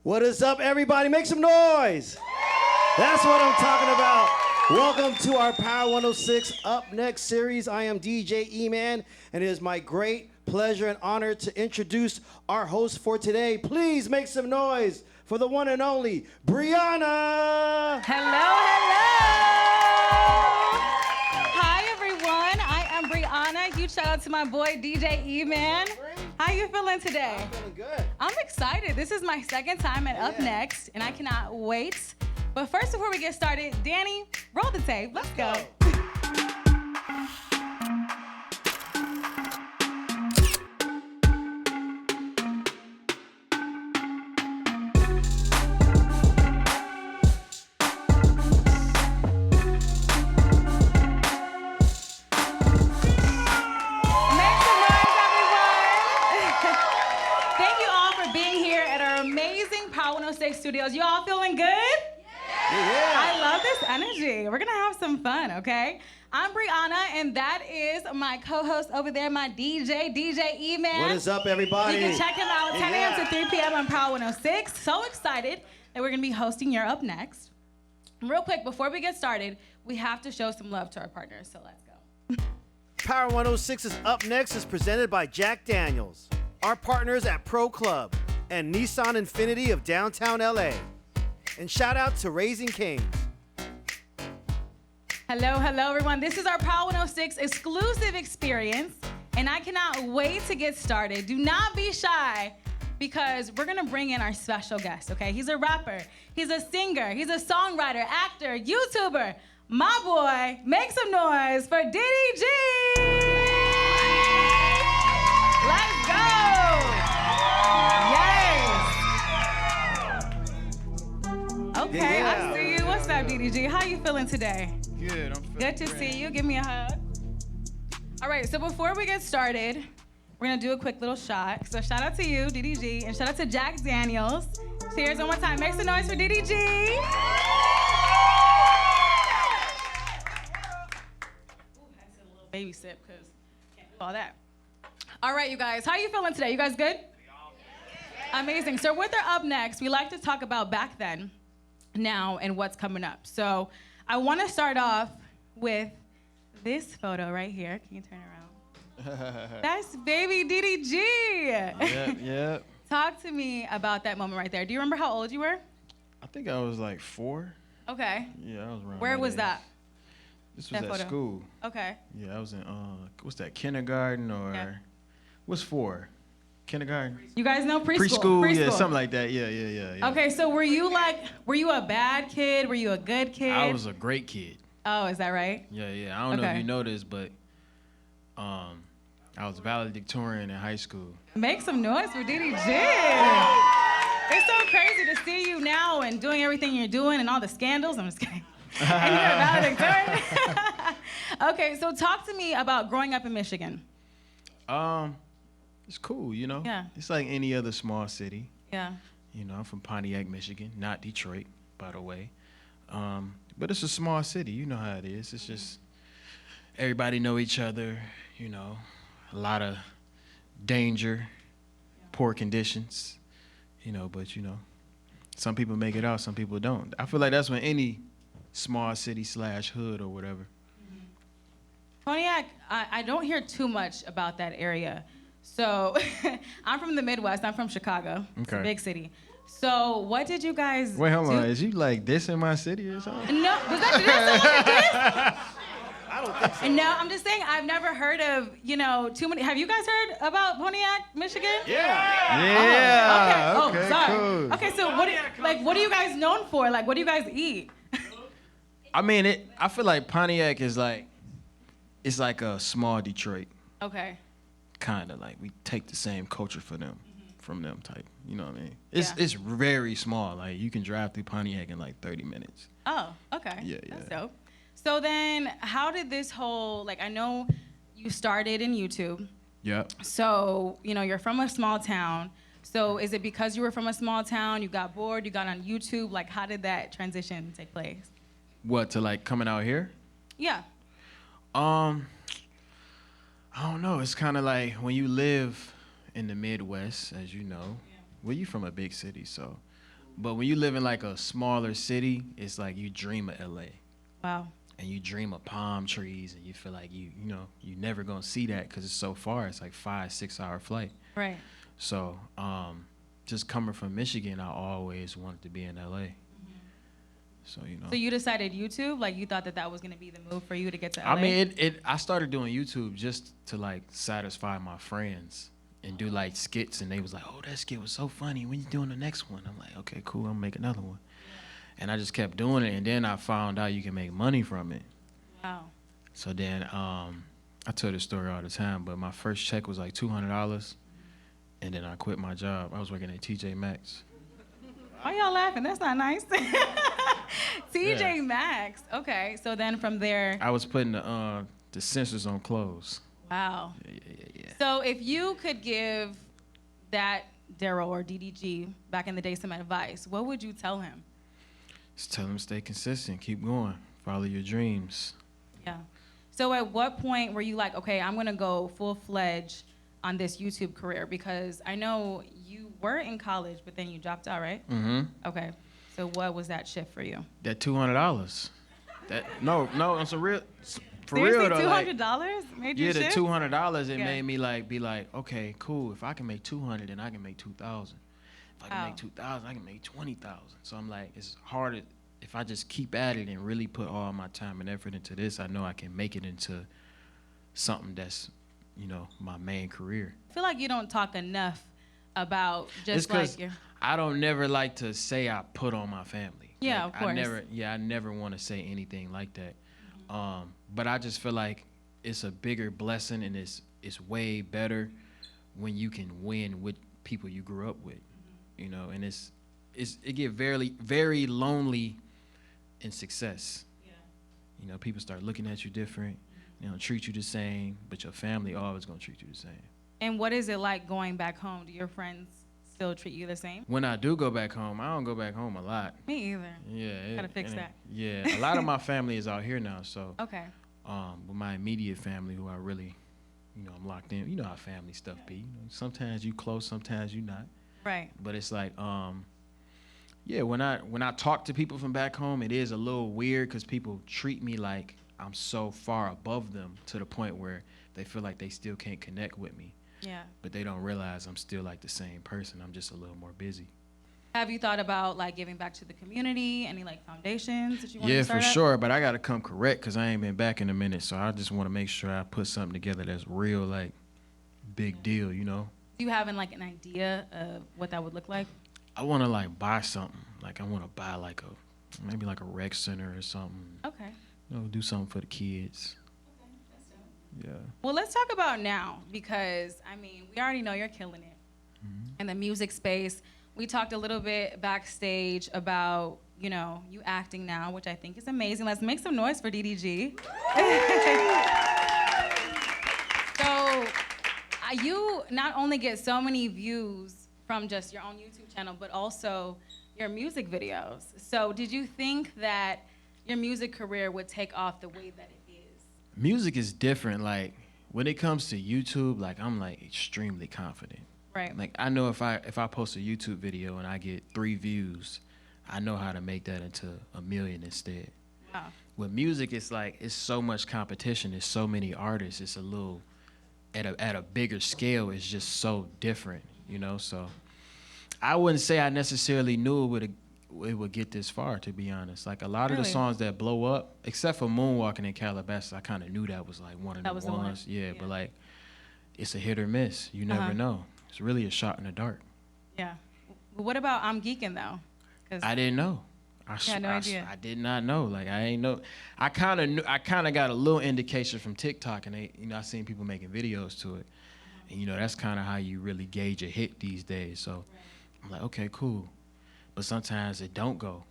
What is up, everybody? Make some noise. That's what I'm talking about. Welcome to our Power 106 Up Next series. I am DJ E-Man, and it is my great pleasure and honor to introduce our host for today. Please make some noise for the one and only Bryhana. Hello, hello. Hi, everyone. I am Bryhana. Huge shout out to my boy DJ E-Man. How you feeling today? I'm feeling good. I'm excited. This is my second time at Up Next, and I cannot wait. But first, before we get started, Danny, roll the tape. Let's go. Studios. You all feeling good? Yeah. I love this energy. We're gonna have some fun, okay? I'm Bryhana, and that is my co-host over there, my DJ E-Man. What is up, everybody? You can check him out 10 a.m. to 3 p.m. on Power 106. So excited that we're gonna be hosting your Up Next. Real quick, before we get started, we have to show some love to our partners, so let's go. Power 106's Up Next is presented by Jack Daniels, our partners at Pro Club, and Nissan Infiniti of downtown LA. And shout out to Raising Cane's. Hello, everyone. This is our Power 106 exclusive experience, and I cannot wait to get started. Do not be shy, because we're gonna bring in our special guest, okay? He's a rapper, he's a singer, he's a songwriter, actor, YouTuber. My boy, make some noise for DDG! Let's go! Okay, Yeah. I see you. What's up, DDG? How you feeling today? Good, I'm feeling Good to see you. Give me a hug. All right, so before we get started, we're gonna do a quick little shot. So shout out to you, DDG, and shout out to Jack Daniels. Cheers one more time. Make some noise for DDG. Ooh, that's a little baby sip, because can't do all that. All right, you guys, how you feeling today? You guys good? Amazing. So with our Up Next, we like to talk about back then, now, and what's coming up. So I want to start off with this photo right here. Can you turn around? That's baby DDG. Yep. Talk to me about that moment right there. Do you remember how old you were? I think I was like 4. Okay. Yeah, I was around. Where was age. that? This was that at photo? school. Okay. Yeah, I was in what's that, kindergarten or what's 4? Kindergarten? You guys know preschool? Preschool, yeah, something like that. Yeah. Okay, so were you a bad kid? Were you a good kid? I was a great kid. Oh, is that right? Yeah. I don't know if you know this, but I was valedictorian in high school. Make some noise for DDG. It's so crazy to see you now and doing everything you're doing and all the scandals. I'm just kidding. And you're a valedictorian. Okay, so talk to me about growing up in Michigan. It's cool, you know? Yeah. It's like any other small city. Yeah. You know, I'm from Pontiac, Michigan, not Detroit, by the way. But it's a small city. You know how it is. It's just everybody know each other, you know, a lot of danger, poor conditions, you know, but, you know, some people make it out, some people don't. I feel like that's when any small city / hood or whatever. Pontiac, I don't hear too much about that area. So I'm from the Midwest. I'm from Chicago. It's a big city. So what did you guys Wait, hold do? on. Is you like this in my city or something? No, does that sound like this? I don't think so. No, I'm just saying I've never heard of, you know, too many. Have you guys heard about Pontiac, Michigan? Yeah. Okay, sorry. Cool. Okay, so what are you guys known for? Like, what do you guys eat? I mean, I feel like Pontiac is like, it's like a small Detroit. Okay. Kind of like we take the same culture from them type. You know what I mean? It's very small. Like you can drive through Pontiac in like 30 minutes. Oh, okay. Yeah. That's dope. So then, how did this whole, like, I know you started in YouTube. Yep. So, you know, you're from a small town. So is it because you were from a small town, you got bored, you got on YouTube? Like, how did that transition take place? What, to like coming out here? Yeah. I don't know. It's kind of like when you live in the Midwest, as you know. Well, you from a big city, so But when you live in like a smaller city, it's like you dream of LA. Wow. And you dream of palm trees, and you feel like you never gonna see that because it's so far. It's like 5-6 hour flight. Right. So just coming from Michigan, I always wanted to be in LA. So So you decided YouTube, like you thought that was gonna be the move for you to get to LA? I mean, I started doing YouTube just to like satisfy my friends and do like skits, and they was like, "Oh, that skit was so funny. When you doing the next one?" I'm like, "Okay, cool. I'm gonna make another one." And I just kept doing it, and then I found out you can make money from it. Wow. So then I tell this story all the time, but my first check was like $200, and then I quit my job. I was working at TJ Maxx. Why y'all laughing? That's not nice. TJ Maxx. Okay, so then from there. I was putting the sensors on clothes. Wow. Yeah. So if you could give that Daryl or DDG back in the day some advice, what would you tell him? Just tell him stay consistent, keep going, follow your dreams. Yeah. So at what point were you like, okay, I'm gonna go full-fledged on this YouTube career? Because I know you were in college, but then you dropped out, right? Mm-hmm. Okay. So what was that shift for you? That $200. No, on some real, for Seriously, real though. $200 made you Yeah, the shift? $200 it Yeah. made me be like, okay, cool. If I can make 200, then I can make 2,000. If I can make 2,000, I can make 20,000. So I'm like, it's harder. If I just keep at it and really put all my time and effort into this, I know I can make it into something that's, my main career. I feel like you don't talk enough about just like your. I don't never like to say I put on my family. Yeah, Like, of course. I never want to say anything like that. But I just feel like it's a bigger blessing, and it's way better when you can win with people you grew up with, and it get very, very lonely in success. Yeah. People start looking at you different. They don't treat you the same, but your family always gonna treat you the same. And what is it like going back home? Do your friends still treat you the same? When I do go back home, I don't go back home a lot. Me either. Yeah. Gotta fix that. Yeah, a lot of my family is out here now, so. Okay. With my immediate family, who I really, I'm locked in. You know how family stuff be. Sometimes you close, sometimes you not. Right. But it's like, when I talk to people from back home, it is a little weird because people treat me like I'm so far above them to the point where they feel like they still can't connect with me. Yeah. But they don't realize I'm still like the same person. I'm just a little more busy. Have you thought about like giving back to the community? Any like foundations that you want to Yeah, start for up? sure. But I got to come correct because I ain't been back in a minute. So I just want to make sure I put something together that's real, like big deal, Do you have like an idea of what that would look like? I want to like buy something. Like I want to buy maybe like a rec center or something. Okay. Do something for the kids. Okay, that's dope. Yeah. Well, let's talk about now because, I mean, we already know you're killing it in the music space. We talked a little bit backstage about, you acting now, which I think is amazing. Let's make some noise for DDG. So you not only get so many views from just your own YouTube channel, but also your music videos. So did you think that your music career would take off the way that it is? Music is different. Like when it comes to YouTube, like I'm like extremely confident. Right. Like I know if I post a YouTube video and I get 3 views, I know how to make that into 1 million instead. Wow. With music, it's like it's so much competition. There's so many artists. It's a little at a bigger scale. It's just so different, So I wouldn't say I necessarily knew it would get this far, to be honest. Like a lot of the songs that blow up, except for Moonwalking in Calabasas, I kind of knew that was like one of the ones. Yeah, but like it's a hit or miss. You never know. It's really a shot in the dark. Yeah. But what about I'm Geekin' though? I didn't know. I had no idea. I did not know. Like I ain't know. I kind of knew. I kind of got a little indication from TikTok, and I seen people making videos to it, and that's kind of how you really gauge a hit these days. So I'm like, okay, cool. But sometimes it don't go.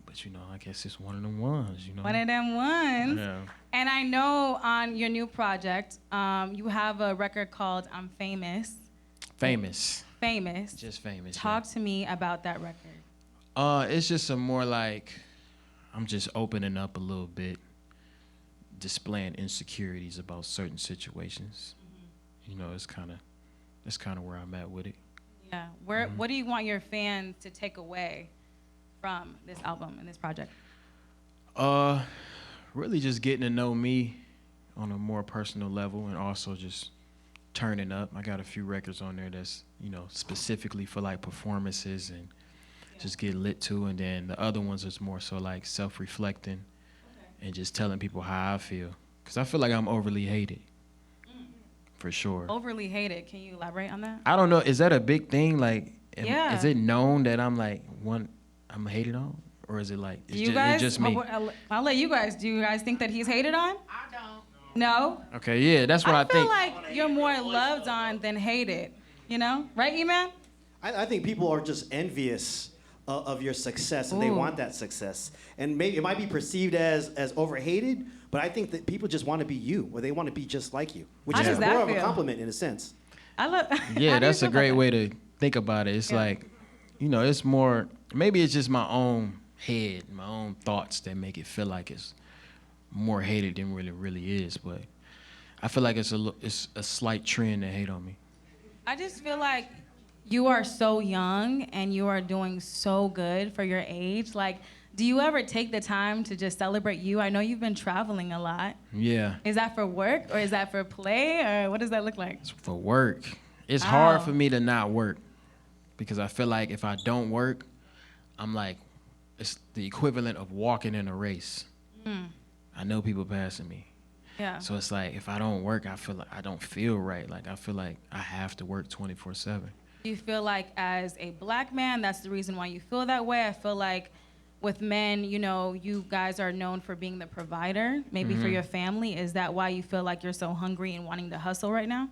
But I guess it's one of them ones. One of them ones. Yeah. And I know on your new project, you have a record called I'm Famous. Famous. Famous. Just famous. Talk to me about that record. It's just a more like I'm just opening up a little bit, displaying insecurities about certain situations. It's kind of where I'm at with it. Yeah. What do you want your fans to take away from this album and this project? Really just getting to know me on a more personal level, and also just turning up. I got a few records on there that's, specifically for like performances and just get lit to, and then the other ones is more so like self-reflecting and just telling people how I feel, because I feel like I'm overly hated. For sure. Overly hated. Can you elaborate on that? I don't know. Is that a big thing? Like, Yeah. is it known that I'm hated on, or is it like it's just me? I'll let you guys. Do you guys think that he's hated on? I don't. No. Okay, yeah, that's what I I feel think. like you're more loved on than hated. Right, E-Man? I think people are just envious of your success, and they want that success. And maybe it might be perceived as overhated, but I think that people just want to be you, or they want to be just like you, which How is does that more of a feel? compliment in a sense. I love. Yeah, that's a great way to think about it. It's like, it's more, maybe it's just my own head, my own thoughts that make it feel like it's more hated than really is. But I feel like it's a slight trend to hate on me. I just feel like you are so young and you are doing so good for your age. Like, do you ever take the time to just celebrate you? I know you've been traveling a lot. Yeah. Is that for work or is that for play, or what does that look like? It's for work. It's hard for me to not work, because I feel like if I don't work, I'm like, it's the equivalent of walking in a race. I know people passing me. Yeah. So it's like, if I don't work, I feel like I don't feel right. Like, I feel like I have to work 24/7. Do you feel like as a black man, that's the reason why you feel that way? I feel like with men, you guys are known for being the provider, maybe for your family. Is that why you feel like you're so hungry and wanting to hustle right now?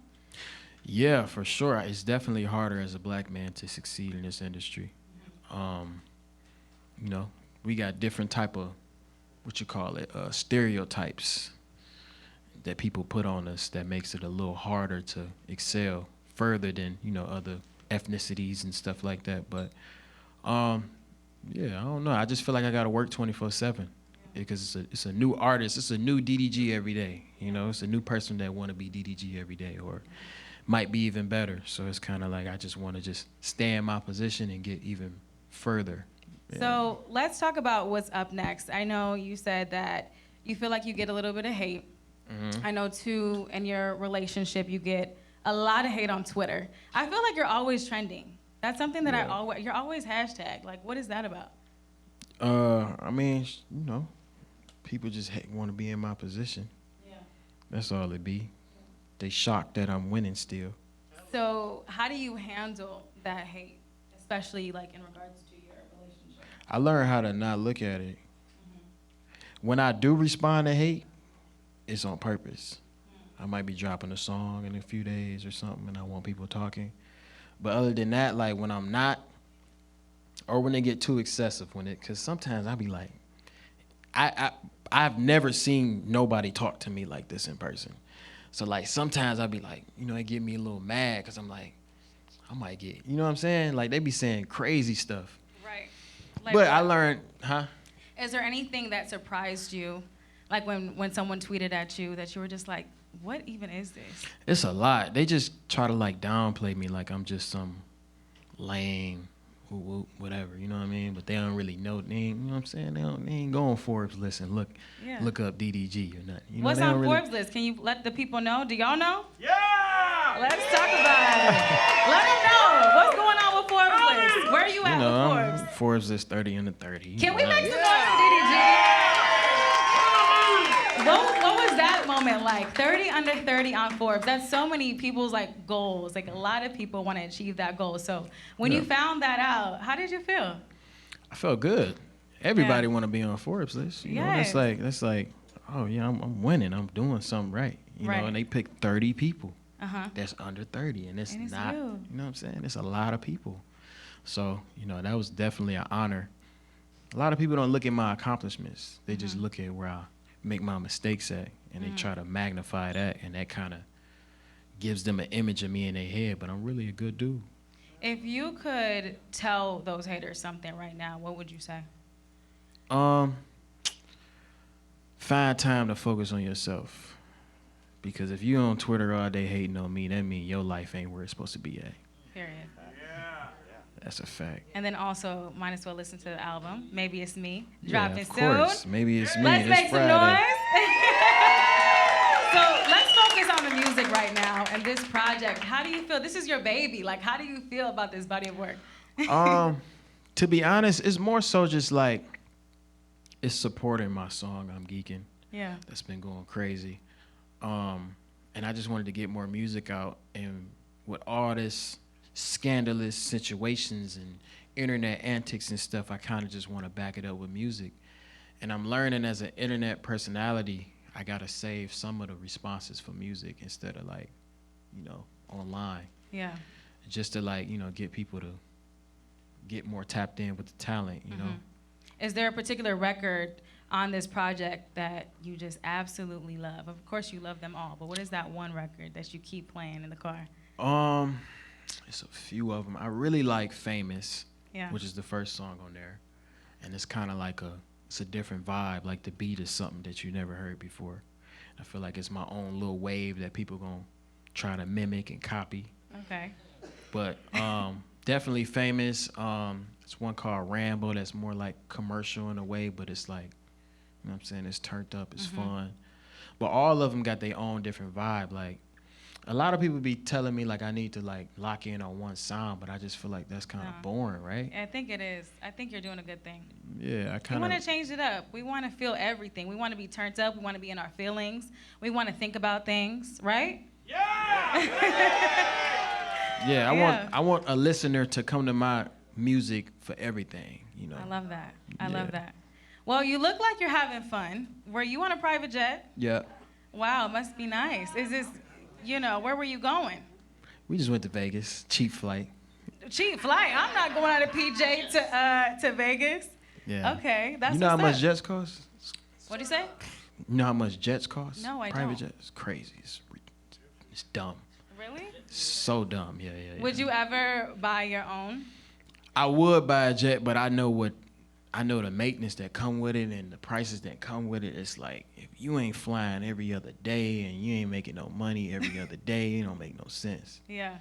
Yeah, for sure. It's definitely harder as a black man to succeed in this industry. We got different type of, stereotypes that people put on us that makes it a little harder to excel further than, other ethnicities and stuff like that. But, yeah, I don't know. I just feel like I got to work 24/7, because it's a new artist. It's a new DDG every day. It's a new person that want to be DDG every day, or might be even better. So it's kind of like I just want to just stay in my position and get even further. Yeah. So let's talk about what's up next. I know you said that you feel like you get a little bit of hate. I know, too, in your relationship, you get a lot of hate on Twitter. I feel like you're always trending. That's something that you're always hashtag. Like, what is that about? I mean, people just want to be in my position. Yeah. That's all it be. They shocked that I'm winning still. So how do you handle that hate, especially like in regards to your relationship? I learned how to not look at it. When I do respond to hate, it's on purpose. I might be dropping a song in a few days or something, and I want people talking. But other than that, like when I'm not, or when they get too excessive, because sometimes I be like, I've never seen nobody talk to me like this in person. So like sometimes I be like, it get me a little mad, because I'm like, I might get, you know what I'm saying? Like they be saying crazy stuff. Right. But I learned, Is there anything that surprised you, like when someone tweeted at you that you were just like, what even is this? It's a lot. They just try to like downplay me like I'm just some lame, whatever, you know what I mean? But they don't really know. You know what I'm saying? They ain't go on Forbes list and look up DDG or nothing. What's on Forbes list? Can you let the people know? Do y'all know? Yeah! Let's talk about it. Let them know. What's going on with Forbes list? Where are you at with Forbes? Forbes list 30 under 30. Can we make some noise for DDG? What was that moment like? 30 under 30 on Forbes. That's so many people's like goals. Like a lot of people want to achieve that goal. So when you found that out, how did you feel? I felt good. Everybody want to be on Forbes list. You know, that's like, oh yeah, I'm winning. I'm doing something right. You know, and they picked 30 people. That's under 30, and it's not. You know what I'm saying? It's a lot of people. So that was definitely an honor. A lot of people don't look at my accomplishments. They just look at where I make my mistakes at, and they try to magnify that, and that kind of gives them an image of me in their head, but I'm really a good dude. If you could tell those haters something right now, what would you say? Find time to focus on yourself, because if you on Twitter all day hating on me, that means your life ain't where it's supposed to be at. Period. That's a fact. And then also, might as well listen to the album. Maybe It's Me. Yeah, Dropping of soon. course. Maybe it's me. Let's It's make some Friday. noise. So let's focus on the music right now and this project. How do you feel? This is your baby. Like, how do you feel about this body of work? To be honest, it's more so just like it's supporting my song, I'm Geekin. Yeah. That's been going crazy. And I just wanted to get more music out. And with all this scandalous situations and internet antics and stuff, I kind of just want to back it up with music. And I'm learning as an internet personality, I got to save some of the responses for music instead of like, you know, online. Yeah. Just to like, you know, get people to get more tapped in with the talent, you know. Is there a particular record on this project that you just absolutely love? Of course you love them all, but what is that one record that you keep playing in the car? It's a few of them. I really like Famous, Yeah. which is the first song on there. And it's kind of like it's a different vibe. Like the beat is something that you never heard before. I feel like it's my own little wave that people gonna try to mimic and copy. Okay. But definitely Famous. It's one called Rambo that's more like commercial in a way, but it's like, you know what I'm saying, it's turned up, it's fun. But all of them got their own different vibe. Like, a lot of people be telling me like I need to like lock in on one sound, but I just feel like that's kind of boring, right? I think it is. I think you're doing a good thing. Yeah, I We kind want to of. change it up. We want to feel everything. We want to be turned up. We want to be in our feelings. We want to think about things, right? Yeah, I want a listener to come to my music for everything, you know. I love that. I Yeah. love that. Well, you look like you're having fun. Were you on a private jet? Yeah, Wow, must be nice. Is this, you know, where were you going? we just went to Vegas, cheap flight. Cheap flight. I'm not going out of PJ to Vegas. Yeah. Okay, that's You know how what's much up. jets cost? What'd you say? You know how much jets cost? No, I Private don't. jets, it's crazy. It's dumb. Really? So dumb. Yeah. Would you ever buy your own? I would buy a jet, but I know the maintenance that come with it and the prices that come with it. It's like, if you ain't flying every other day and you ain't making no money every other day, it don't make no sense. Yeah.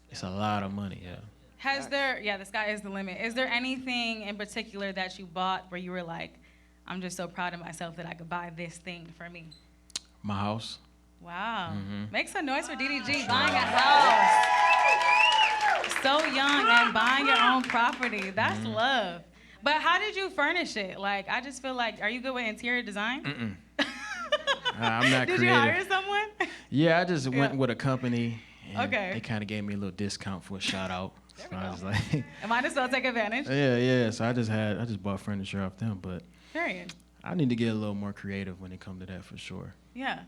It's a lot of money, yeah. The sky is the limit. Is there anything in particular that you bought where you were like, I'm just so proud of myself that I could buy this thing for me? My house. Wow. Make some noise for DDG buying a house. So young and buying your own property. That's love. But how did you furnish it? Like, I just feel like, are you good with interior design? I'm not Did creative. you hire someone? Yeah, I just went with a company. And Okay. They kind of gave me a little discount for a shout out. So I was like, I might as well take advantage. yeah. So I just bought furniture off them, but Period. I need to get a little more creative when it comes to that for sure. Yeah.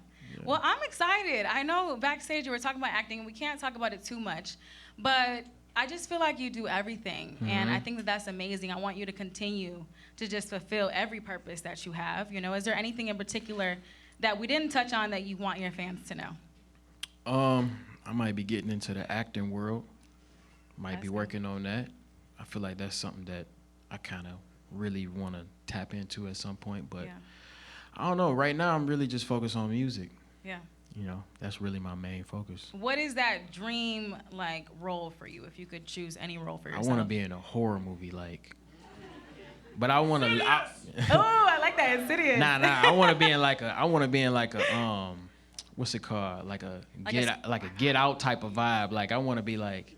Well, I'm excited. I know backstage you were talking about acting, and we can't talk about it too much, but I just feel like you do everything, and I think that that's amazing. I want you to continue to just fulfill every purpose that you have. You know, is there anything in particular that we didn't touch on that you want your fans to know? I might be getting into the acting world. Might That's be good. working on that. I feel like that's something that I kind of really want to tap into at some point, but Yeah. I don't know. Right now, I'm really just focused on music. Yeah. You know, that's really my main focus. What is that dream like role for you if you could choose any role for I yourself? want to be in a horror movie, like, but I want to. Oh, I like that. Insidious. Nah. I want to be in like a. What's it called? Like a Get Out type of vibe. Like I want to be like,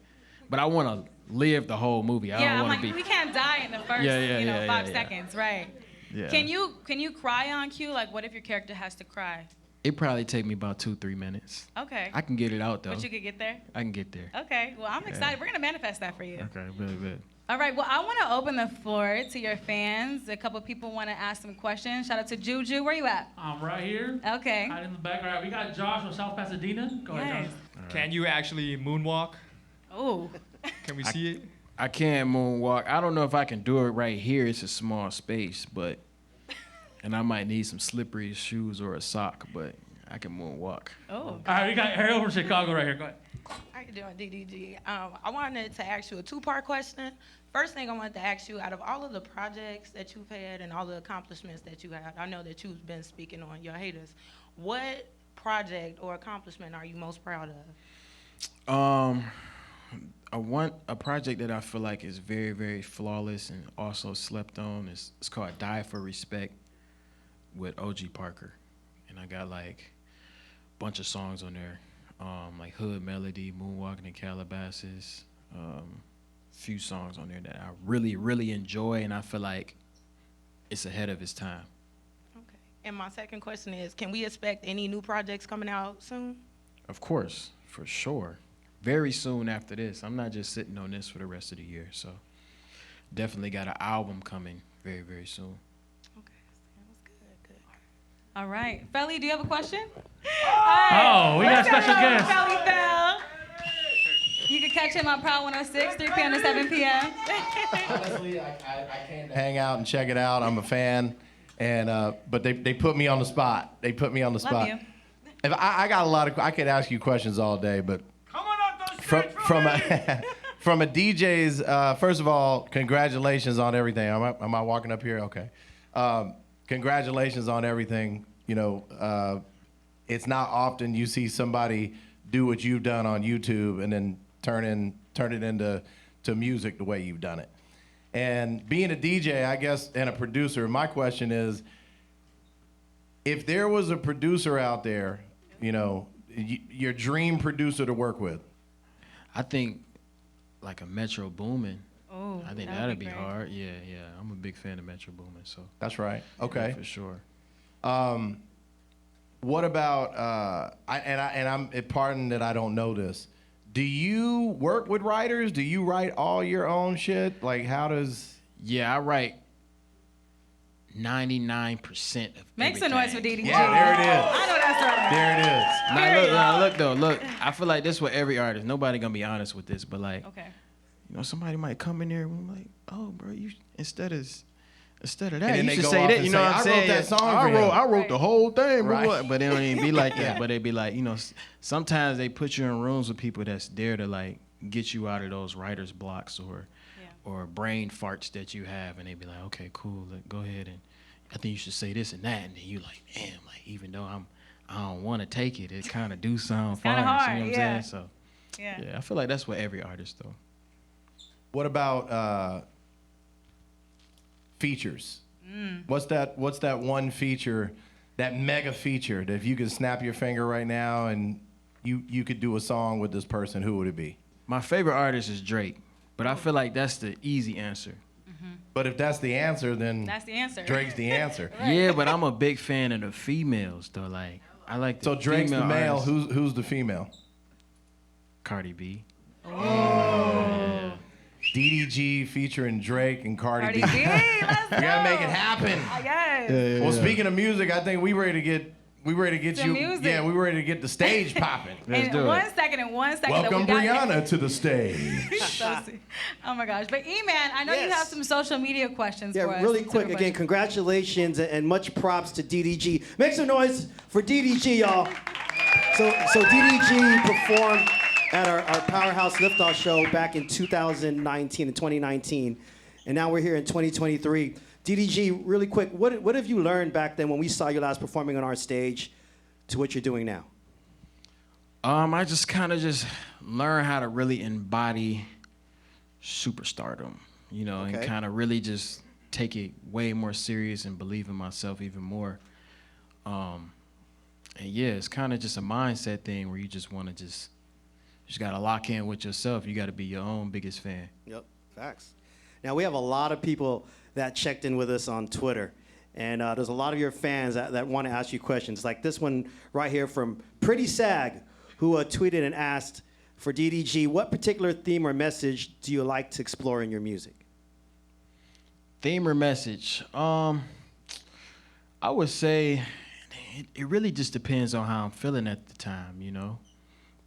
but I want to live the whole movie. I Yeah, don't I'm want like, to we be. can't die in the first, Yeah, 5 seconds, right? Yeah. Can you cry on cue? Like, what if your character has to cry? It probably take me about 2-3 minutes. Okay. I can get it out though. But you could get there? I can get there. Okay. Well, I'm excited. We're going to manifest that for you. Okay, really good. All right. Well, I want to open the floor to your fans. A couple people want to ask some questions. Shout out to Juju. Where you at? I'm right here. Okay. Right in the back. All right, we got Josh from South Pasadena. Go ahead, Yes. Josh. Can you actually moonwalk? Oh. Can we see it? I can moonwalk. I don't know if I can do it right here. It's a small space, but and I might need some slippery shoes or a sock, but I can moonwalk. Oh. All right, we got Ariel from Chicago right here. Go ahead. How you doing, DDG? I wanted to ask you a two-part question. First thing I wanted to ask you, out of all of the projects that you've had and all the accomplishments that you had, I know that you've been speaking on your haters. What project or accomplishment are you most proud of? a project that I feel like is very, very flawless and also slept on is it's called Die for Respect with OG Parker. And I got like a bunch of songs on there, like Hood Melody, Moonwalking in Calabasas, few songs on there that I really, really enjoy, and I feel like it's ahead of its time. Okay. And my second question is, can we expect any new projects coming out soon? Of course, for sure. Very soon after this. I'm not just sitting on this for the rest of the year, so definitely got an album coming very, very soon. Okay, sounds good. All right. Felly, do you have a question? Oh, we got a Let's special go, guest. Felly Fel. You can catch him on Proud 106, 3 p.m. to 7 p.m. Honestly, I came to hang out and check it out. I'm a fan, and but they put me on the spot. They put me on the spot. Love you. If I got a lot of, I could ask you questions all day, but from a DJ's, first of all, congratulations on everything. Am I walking up here? Okay. Congratulations on everything. You know, it's not often you see somebody do what you've done on YouTube and then turn it into music the way you've done it. And being a DJ, I guess, and a producer, my question is, if there was a producer out there, you know, your dream producer to work with. I think like a Metro Boomin. Oh, I think that would that'd be be great. hard. Yeah. I'm a big fan of Metro Boomin, so That's right. Okay. yeah, for sure. What about I'm pardon that I don't know this. Do you work with writers? Do you write all your own shit? Like, how does? Yeah, I write 99% of Make some everything. noise for DDG. Yeah, there it is. I know that's right. There it is. Look. I feel like this with every artist. Nobody gonna be honest with this, but like, Okay. you know, somebody might come in there and be like, oh, bro, you instead of that, And then you they should go say off that. and You know say, what I'm "I saying? wrote that song for him." I wrote the whole thing, bro. Right. But it don't even be like that. Yeah. But they be like, you know, sometimes they put you in rooms with people that's there to like get you out of those writer's blocks or brain farts that you have, and they be like, okay, cool, go ahead, and I think you should say this and that, and then you like, damn, like even though I don't want to take it, it kind of do sound fire. kinda hard, you know what yeah. I'm saying? So Yeah. I feel like that's with every artist though. What about features? What's that one feature, that mega feature that if you could snap your finger right now and you could do a song with this person, who would it be? My favorite artist is Drake, but I feel like that's the easy answer. But if that's the answer, then That's the answer. Drake's the answer. Yeah, but I'm a big fan of the females though. Like I like the So Drake's the female male. artists. Who's the female? Cardi B. DDG featuring Drake and Cardi, Cardi B. B, let's go. We gotta make it happen. Yes. Well, speaking of music, I think we ready to get Some you. music. Yeah, we ready to get the stage popping. Let's do In it. one second. Welcome that we got Bryhana to the stage. So sweet. Oh my gosh. But E-Man, I know you Yes. have some social media questions for Yeah, us. really Some quick. super Again, questions. congratulations and much props to DDG. Make some noise for DDG, y'all. So DDG performed at our Powerhouse Liftoff show back in 2019, and now we're here in 2023. DDG, really quick, what have you learned back then when we saw you last performing on our stage to what you're doing now? I just kind of learn how to really embody superstardom, you know, and Okay. kind of really just take it way more serious and believe in myself even more. And yeah, it's kind of just a mindset thing where you just want to just got to lock in with yourself. You got to be your own biggest fan. Yep, facts. Now, we have a lot of people that checked in with us on Twitter, and there's a lot of your fans that want to ask you questions, like this one right here from Pretty Sag, who tweeted and asked for DDG, what particular theme or message do you like to explore in your music? Theme or message? I would say it really just depends on how I'm feeling at the time, you know.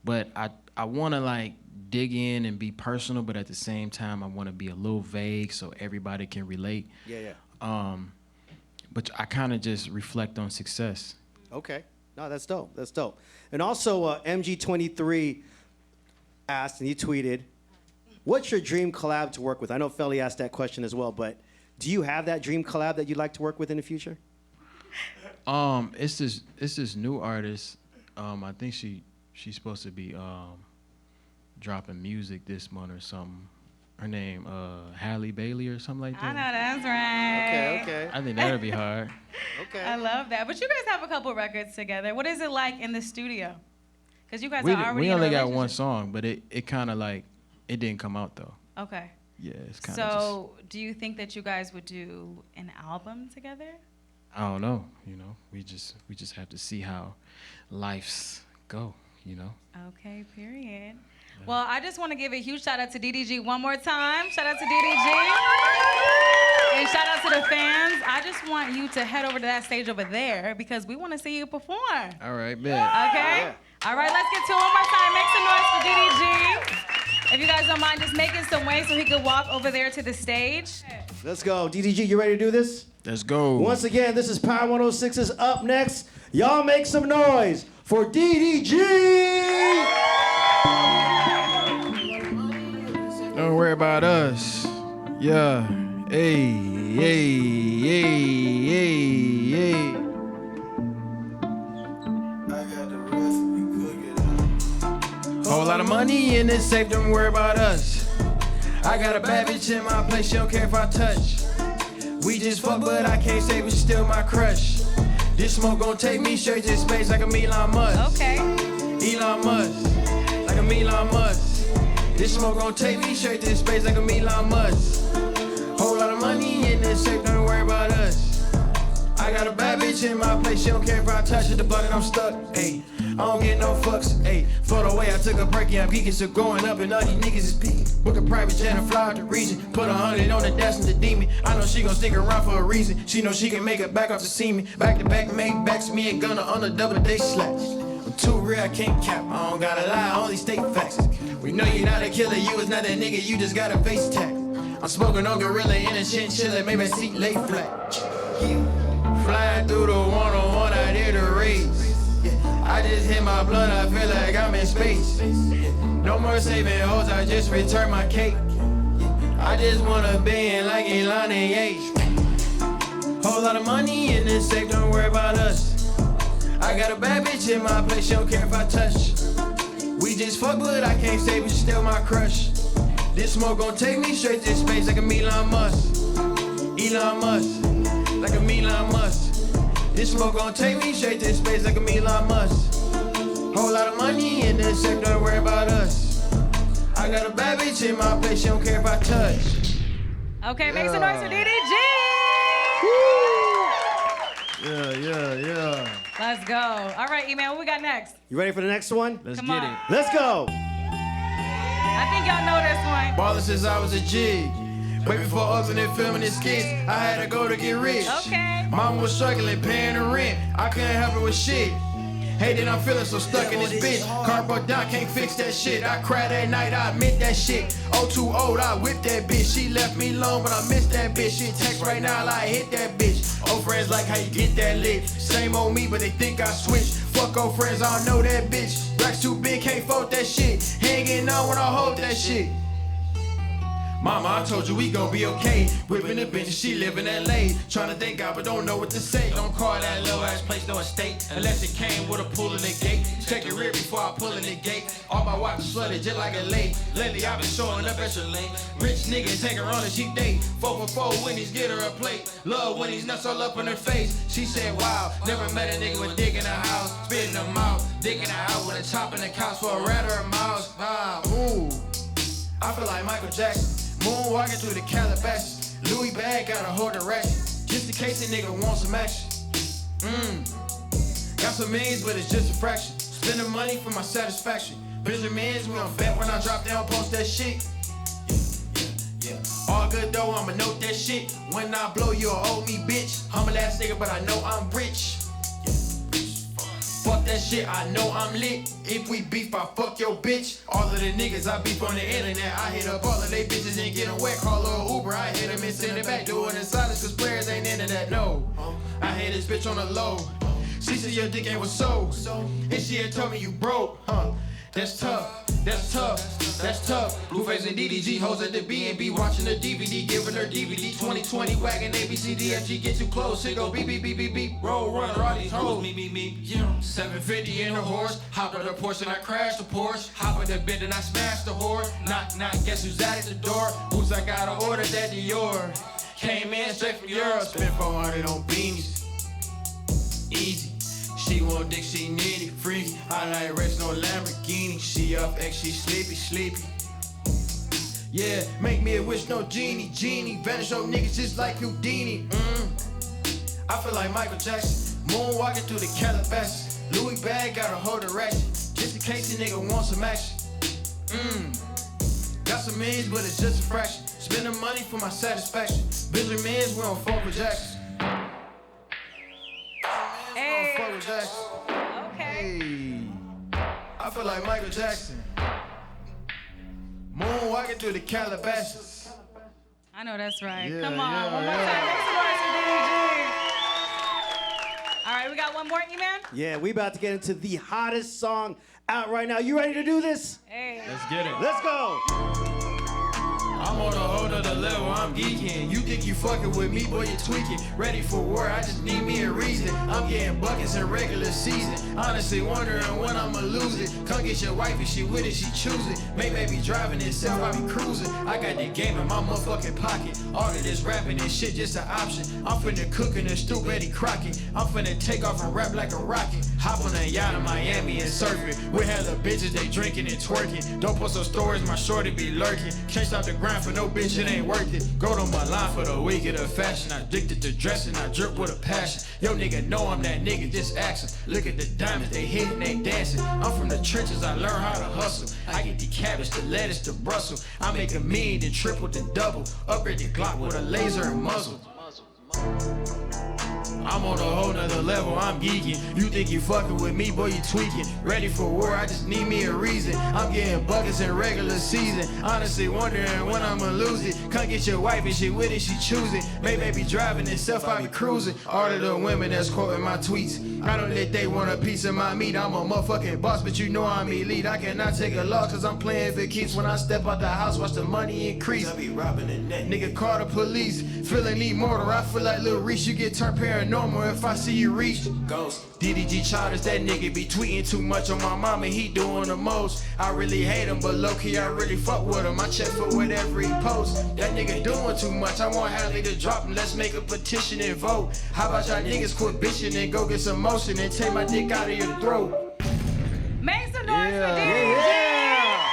But I want to like dig in and be personal, but at the same time I want to be a little vague so everybody can relate. Yeah. But I kind of just reflect on success. Okay. No, that's dope. That's dope. And also, MG23 asked, and he tweeted, what's your dream collab to work with? I know Felly asked that question as well, but do you have that dream collab that you'd like to work with in the future? It's this new artist. I think she's supposed to be dropping music this month or something. Her name, Halle Bailey or something like I know that. that's right. Okay. I think that'll be hard. Okay. I love that. But you guys have a couple records together. What is it like in the studio? Because you guys are already We in a only got one relationship. song, but it kind of like, it didn't come out though. Okay. Yeah, it's kind of So, do you think that you guys would do an album together? I don't know, you know. We just have to see how life's go, you know. Okay, period. Well, I just want to give a huge shout out to DDG one more time. Shout out to DDG. And shout out to the fans. I just want you to head over to that stage over there because we want to see you perform. All right, bet. Okay? Yeah. All right, let's get to it one more time. Make some noise for DDG. If you guys don't mind just making some way so he could walk over there to the stage. Let's go. DDG, you ready to do this? Let's go. Once again, this is Power 106's Up Next. Y'all make some noise for DDG! Don't worry about us. Yeah. Hey, hey, hey, hey, hey. Whole lot of money in this safe, don't worry about us. I got a bad bitch in my place, she don't care if I touch. We just fuck, but I can't say but she's still my crush. This smoke gon' take me straight to space like a Elon Musk. Okay. Elon Musk, like a Elon Musk. This smoke gon' take me straight to space like a Elon Musk. Whole lot of money in this safe, don't worry about us. I got a bad bitch in my place, she don't care if I touch it, the blunt and I'm stuck, ayy. I don't get no fucks, ayy. For the way I took a break, yeah, I'm geeking, so going up and all these niggas is peaking. Book a private jet and fly out the region. Put 100 on the desk and the demon. I know she gon' stick around for a reason. She know she can make it back off to see me. Back to back, make backs, me and Gunna on a double day slash. I'm too real, I can't cap. I don't gotta lie, I only state facts. We know you're not a killer, you is not that nigga, you just got a face tag. I'm smoking on gorilla in a chinchilla, maybe a seat lay flat. Yeah. Flying through the one-on-one, I did a race. I just hit my blunt, I feel like I'm in space. No more saving hoes, I just returned my cake. I just wanna be in like Elon and Yates. Whole lot of money in this safe, don't worry about us. I got a bad bitch in my place, she don't care if I touch. We just fuck, but I can't say but she's still my crush. This smoke gon' take me straight to space like a Elon Musk. Elon Musk, like a Elon Musk. This smoke gon' take me straight to space like a Elon Musk. Whole lot of money in this safe, don't worry about us. I got a bad bitch in my place, she don't care if I touch. Okay, make some noise for DDG. Yeah. Let's go. All right, E-Man, what we got next? You ready for the next one? Let's Come get on. it. Let's go. I think y'all know this one. Ballin' since I was a jig. Way before Oakland and filming his skits, I had to go to get rich. Okay. Mama was struggling, paying the rent. I couldn't help her with shit. Hey, then I'm feeling so stuck in this bitch. Car broke down, can't fix that shit. I cried that night, I admit that shit. Oh, too old, I whipped that bitch. She left me alone, but I miss that bitch. She text right now, I hit that bitch. Old friends like how you get that lit. Same old me, but they think I switched. Fuck old friends, I don't know that bitch. Racks too big, can't fold that shit. Hanging on when I hold that shit. Mama, I told you we gon' be okay. Whipping the bitch, she live in LA. Tryna think out, but don't know what to say. Don't call that little ass place no estate. Unless it came with a pool in the gate. Check your rear before I pull in the gate. All my watches flooded just like a lake. Lately I've been showing up at your lane. Rich niggas take her on a cheap date. 4 for 4 Winnie's, get her a plate. Love when he's nuts all up in her face. She said, wow, never met a nigga with dick in the house. Spitting them out, digging her out with a chop in the couch for a rat or a mouse. Ooh, I feel like Michael Jackson. Moonwalking through the Calabasas. Louis bag got a hold of ratchet. Just in case a nigga wants some action. Got some millions, but it's just a fraction. Spending money for my satisfaction. Benjamins, we gon' bet when I drop down, post that shit. Yeah. All good though, I'ma note that shit. When I blow, you'll owe me, bitch. Humble ass nigga, but I know I'm rich. Fuck that shit, I know I'm lit. If we beef, I fuck your bitch. All of the niggas I beef on the internet, I hit up all of they bitches and get them wet. Call her Uber, I hit them and send it back. Do it in silence, cause players ain't into that, no. I hit this bitch on the low. She said your dick ain't was so. And she had told me you broke, huh? That's tough, that's tough, that's tough. Blueface and DDG hoes at the B&B watching the DVD, giving her DVD. 2020 wagon ABCDFG, get too close, here go beep beep beep beep beep. Roll runner, all these hoes me. 750 in a horse, hop in the Porsche and I crash the Porsche. Hop in the bed and I smash the whore. Knock knock, guess who's at the door? Who's I gotta order that Dior? Came in straight from Europe, spent 400 on beanies. Easy. She want dick, she need it, freaky. I like race, no Lamborghini. She up X, she sleepy. Yeah, make me a wish, no genie. Vanish on niggas just like Houdini. I feel like Michael Jackson, moonwalking through the Calabasas. Louis bag got a whole direction, just in case the nigga wants some action. Got some millions, but it's just a fraction. Spending money for my satisfaction. Benjamins, we don't fuck with Jackson. Hey. Fuck with Jackson. Okay. Hey. I feel like Michael Jackson. Moonwalking through the Calabasas. I know that's right. Yeah, Come on, yeah, one more time. Make some noise for DDG. All right, we got one more, E-Man? Yeah, we about to get into the hottest song out right now. You ready to do this? Hey. Let's get it. Let's go. I'm on a whole nother level, I'm geeking. You think you fucking with me, boy, you tweaking. Ready for war, I just need me a reason. I'm getting buckets in regular season. Honestly wondering when I'ma lose it. Come get your wife, if she with it, she choose it. May be driving itself, I be cruising. I got the game in my motherfucking pocket. All of this rapping and shit just an option. I'm finna cook in the stew, Betty Crockett. I'm finna take off and rap like a rocket. Hop on a yacht in Miami and surf it. We hella bitches, they drinking and twerking. Don't post some stories, my shorty be lurking. Can't stop the grind for no bitch, it ain't worth it. Go to my line for the week of the fashion. I addicted to dressing, I drip with a passion. Yo nigga know I'm that nigga, just action. Look at the diamonds, they hitting, they dancing. I'm from the trenches, I learn how to hustle. I get the cabbage, the lettuce, the Brussels. I make a million, then triple, then double. Upgrade the Glock with a laser and muzzle. I'm on a whole nother level, I'm geeking. You think you fucking with me, boy, you tweaking. Ready for war, I just need me a reason. I'm getting buckets in regular season. Honestly wondering when I'ma lose it. Come get your wife and she with it, she choose it. May be driving itself, I be cruising. All of the women that's quoting my tweets. I don't let they want a piece of my meat. I'm a motherfucking boss, but you know I'm elite. I cannot take a loss, cause I'm playing for keeps. When I step out the house, watch the money increase. I be robbing the net. Nigga call the police, feeling immortal. I feel like Lil Reese, you get turned paranoid. If I see you reach, ghost. DDG Shoutouts, that nigga be tweeting too much on my mama, he doing the most. I really hate him, but low-key I really fuck with him. I check for whatever he posts. That nigga doing too much, I want Halle to drop him. Let's make a petition and vote. How about y'all niggas quit bitching and go get some motion and take my dick out of your throat? Make some noise for DDG. Yeah.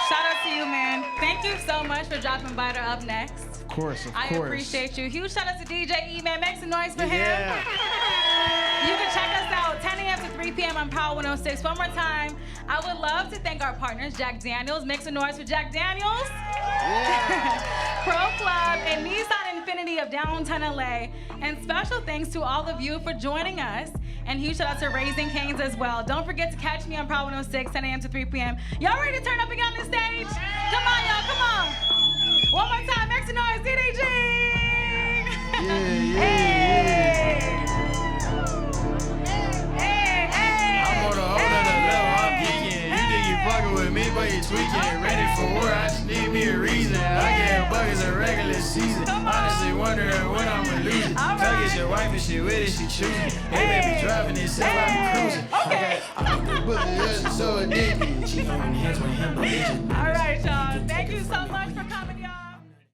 Shout out to you, man. Thank you so much for dropping by to Up Next. Of course. I appreciate you. Huge shout out to DJ E-Man. Make some noise for him. Yeah. You can check us out 10 a.m. to 3 p.m. on Power 106. One more time, I would love to thank our partners, Jack Daniels. Make some noise for Jack Daniels. Yeah. Pro Club and Nissan Infinity of downtown LA. And special thanks to all of you for joining us. And huge shout out to Raising Cane's as well. Don't forget to catch me on Power 106, 10 a.m. to 3 p.m. Y'all ready to turn up again on the stage? Come on, y'all, come on. One more time, make some noise, DDG! Hey! I'm on a whole nother level, I'm geeking. You think you fucking with me, but you tweaking. Ready for war, I just need me a reason. I get buckets in regular season. Honestly wondering when I'ma lose it. Come get your wife and she with it, she choosing. Hey, baby, driving itself, I be cruising. Okay. I'm the bullet, so addicted. She on hands with him, All right, y'all. Thank you so much for coming.